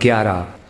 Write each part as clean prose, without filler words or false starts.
11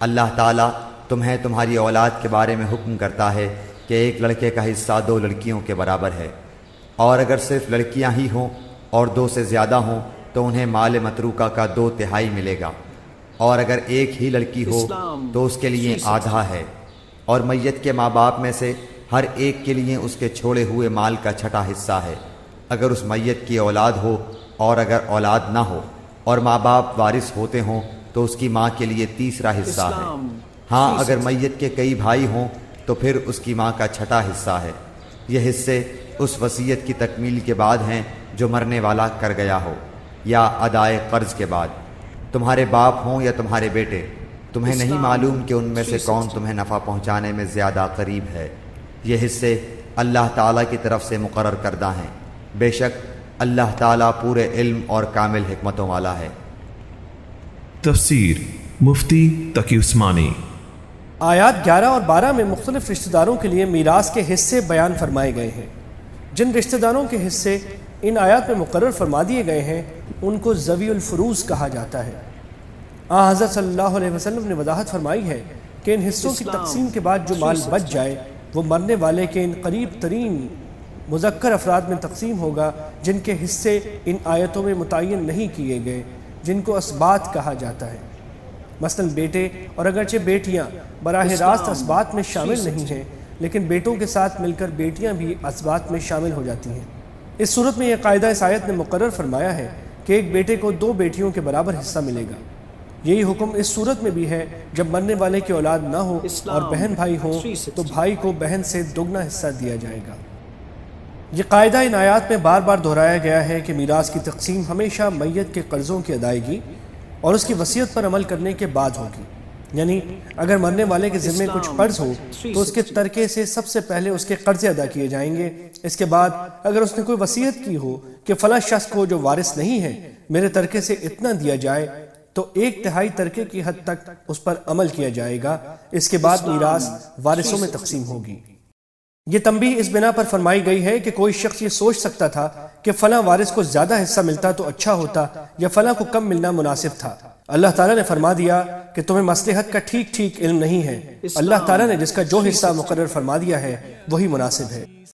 اللہ تعالیٰ تمہیں تمہاری اولاد کے بارے میں حکم کرتا ہے کہ ایک لڑکے کا حصہ 2 لڑکیوں کے برابر ہے، اور اگر صرف لڑکیاں ہی ہوں اور 2 سے زیادہ ہوں تو انہیں مال متروکہ کا 2/3 ملے گا، اور اگر ایک ہی لڑکی ہو تو اس کے لیے آدھا ہے، اور میت کے ماں باپ میں سے ہر ایک کے لیے اس کے چھوڑے ہوئے مال کا 6واں حصہ ہے، اگر اس میت کی اولاد ہو، اور اگر اولاد نہ ہو اور ماں باپ وارث ہوتے ہوں تو اس کی ماں کے لیے 3واں حصہ ہے۔ ہاں اگر میت کے کئی بھائی ہوں تو پھر اس کی ماں کا 6واں حصہ ہے۔ یہ حصے اس وصیت کی تکمیل کے بعد ہیں جو مرنے والا کر گیا ہو، یا ادائے قرض کے بعد۔ تمہارے باپ ہوں یا تمہارے بیٹے، تمہیں نہیں معلوم کہ ان میں سے کون تمہیں نفع پہنچانے میں زیادہ قریب ہے۔ یہ حصے اللہ تعالیٰ کی طرف سے مقرر کردہ ہیں، بے شک اللہ تعالیٰ پورے علم اور کامل حکمتوں والا ہے۔ تفسیر مفتی تقی عثمانی۔ آیات 11 اور 12 میں مختلف رشتہ داروں کے لیے میراث کے حصے بیان فرمائے گئے ہیں۔ جن رشتہ داروں کے حصے ان آیات میں مقرر فرما دیے گئے ہیں ان کو ذوی الفروض کہا جاتا ہے۔ حضرت صلی اللہ علیہ وسلم نے وضاحت فرمائی ہے کہ ان حصوں کی تقسیم کے بعد جو مال بچ جائے وہ مرنے والے کے ان قریب ترین مذکر افراد میں تقسیم ہوگا جن کے حصے ان آیتوں میں متعین نہیں کیے گئے، جن کو اسباط کہا جاتا ہے۔ مثلا بیٹے اور اگرچہ بیٹیاں براہ راست اسباط میں شامل نہیں ہیں، لیکن بیٹوں کے ساتھ مل کر بیٹیاں بھی اسباط میں شامل ہو جاتی ہیں۔ اس صورت میں یہ قاعدہ اس آیت نے مقرر فرمایا ہے کہ ایک بیٹے کو 2 بیٹیوں کے برابر حصہ ملے گا۔ یہی حکم اس صورت میں بھی ہے جب مرنے والے کی اولاد نہ ہو اور بہن بھائی ہوں تو بھائی کو بہن سے دوگنا حصہ دیا جائے گا۔ یہ قاعدہ ان آیات میں بار بار دہرایا گیا ہے کہ میراث کی تقسیم ہمیشہ میت کے قرضوں کی ادائیگی اور اس کی وصیت پر عمل کرنے کے بعد ہوگی۔ یعنی اگر مرنے والے کے ذمے کچھ قرض ہو تو اس کے ترکے سے سب سے پہلے اس کے قرضے ادا کیے جائیں گے۔ اس کے بعد اگر اس نے کوئی وصیت کی ہو کہ فلاں شخص کو جو وارث نہیں ہے میرے ترکے سے اتنا دیا جائے تو 1/3 ترکے کی حد تک اس پر عمل کیا جائے گا۔ اس کے بعد میراث وارثوں میں تقسیم ہوگی۔ یہ تنبیہ اس بنا پر فرمائی گئی ہے کہ کوئی شخص یہ سوچ سکتا تھا کہ فلاں وارث کو زیادہ حصہ ملتا تو اچھا ہوتا یا فلاں کو کم ملنا مناسب تھا۔ اللہ تعالیٰ نے فرما دیا کہ تمہیں مصلحت کا ٹھیک علم نہیں ہے۔ اللہ تعالیٰ نے جس کا جو حصہ مقرر فرما دیا ہے وہی مناسب ہے۔